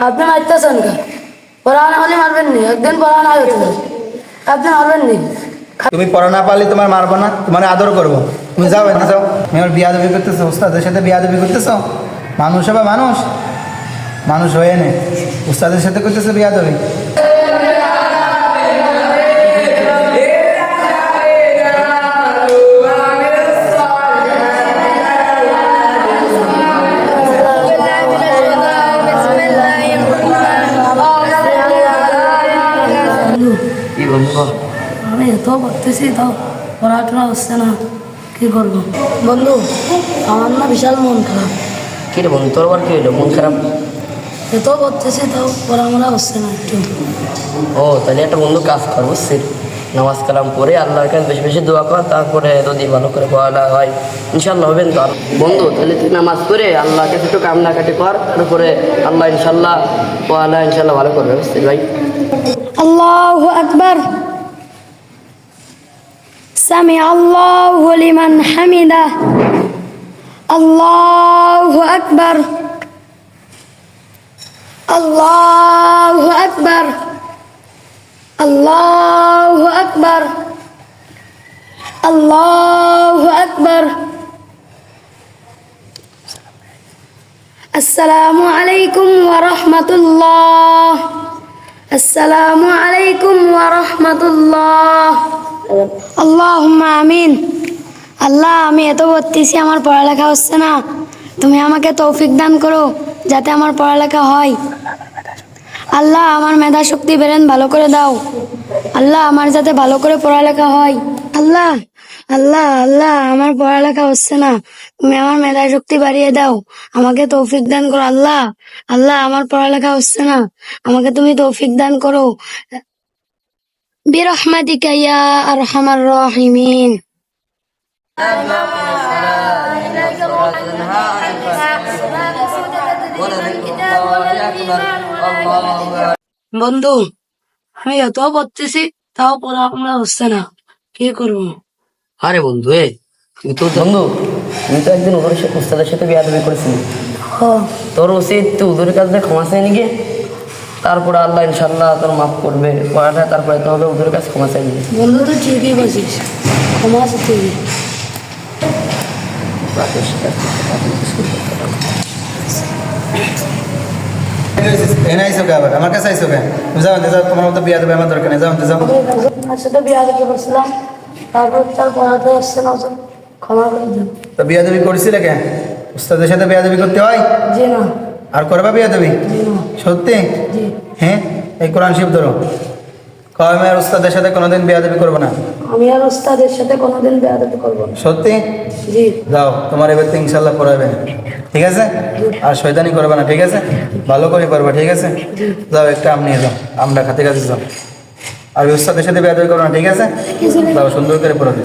আপনি মারতেছেন কে? পড়ানো হলে মারবেন নি, একদিন পড়ানো হয়েছিল, আপনি মারবেন নি। তুমি পড়া না পারলে তোমার মারবো না, তোমার আদর করবো। তুমি যাও, এতে যাও। তুমি আমার বিয়াদবি করতেছো, উস্তাদের সাথে বিয়াদবি করতেছো। মানুষ হবে মানুষ, মানুষ হয়ে নে উস্তাদের সাথে করতেছো বিয়াদবি। আমি এত পড়তেছি তাও পড়াশোনা হচ্ছে না, কি করবো বন্ধু? আমার না বিশাল মন খারাপ। কি রে বন্ধু, তোর আবার কি হইলো, মন খারাপ? এত পড়তেছি তাও পড়াশোনা হচ্ছে না একটু। ও তাহলে একটা বন্ধু কাজ কর, বুঝছিস? নামাজ কালাম পড়ে আল্লাহর কাছে বেশি বেশি দোয়া কর, তারপরে যদি ভালো করে পড়াটা হয় ইনশাল্লাহ হবেন তো। বন্ধু তাহলে তুই নামাজ করে আল্লাহর কাছে একটু কামনাকাটি কর, তারপরে আল্লাহ ইনশাল্লাহ পড়ালা ইনশাল্লাহ ভালো করবে, বুঝছিস ভাই? আল্লাহু আকবার। সামি আল্লাহু লিমান হামিদাহ। আল্লাহু আকবার। আল্লাহু আকবার। আল্লাহু আকবার। আল্লাহু আকবার। আসসালামু আলাইকুম ওয়া রাহমাতুল্লাহ। আসসালামু আলাইকুম ওয়া রাহমাতুল্লাহ। আল্লাহুম্মা আমিন। আল্লাহ, আমি এত পড়তেছি, আমার পড়ালেখা হচ্ছে না, তুমি আমাকে তৌফিক দান করো যাতে আমার পড়ালেখা হয়। আল্লাহ, আমার মেধা শক্তি বেরেন ভালো করে দাও। আল্লাহ, আমার যাতে ভালো করে পড়ালেখা হয়। আল্লাহ আল্লাহ আল্লাহ, আমার পড়ালেখা হচ্ছে না, তুমি আমার মেধা শক্তি বাড়িয়ে দাও, আমাকে তৌফিক দান করো। আল্লাহ আল্লাহ, আমার পড়ালেখা হচ্ছে না, আমাকে তুমি তৌফিক দান করো। বিরহমাতিকা ইয়া আরহামার রাহিমিন। বন্ধু, আমি এত পড়তেছি তাও পড়াশোনা হচ্ছে না, কি করবো? আরে বন্ধু তুই তো বন্ধু, তুই তো একদিন উস্তাদের সাথে বিয়াদবি করেছিলি। তোর উচিত তুই ওদের কাছে ক্ষমা চাই নিয়ে, তারপরে আল্লাহ ইনশাল্লাহ তোর মাফ করবে পড়াটা, তারপরে তো হবে ওদের কাছে ক্ষমা চাই নিয়ে। বন্ধু তো ঠিকই বলছিস, ক্ষমা চাইতে এনে আইসো কে আবার আমার কাছে আইসো কে? তুমি যাও, যাও, তোমার মতো বিয়াদবি আমার দরকার নেই, যাও যাও। আপনার সাথে বিয়া দেখতে পারছিলাম, তারপর তার পড়াতে আসছে না, ক্ষমা করে দিন। তো বিয়াদবি করেছিলে কেন? উস্তাদের সাথে বিয়াদবি করতে হয়? জি না। আর করবা বিয়াদবি? জি না। সত্যি? জি। হ্যাঁ, এই কোরআন শিব ধরো, কয় আর উস্তাদের সাথে কোনোদিন বিয়াদবি করবো না। আমি আর ওস্তাদের সাথে কোনোদিন বিয়া দেখতে করবো না। সত্যি? জি। যাও, তোমার এবার তো ইনশাল্লাহ পড়াবে, ঠিক আছে? আর শয়তানি করবে না, ঠিক আছে? ভালো করে করবে, ঠিক আছে? যাও, একটা আম নিয়ে যাও, আমরা খাতে কাছে যাও। আর উস্তাদের সাথে বিয়াদবি করবে না, ঠিক আছে? যাও, সুন্দর করে পড়াবে।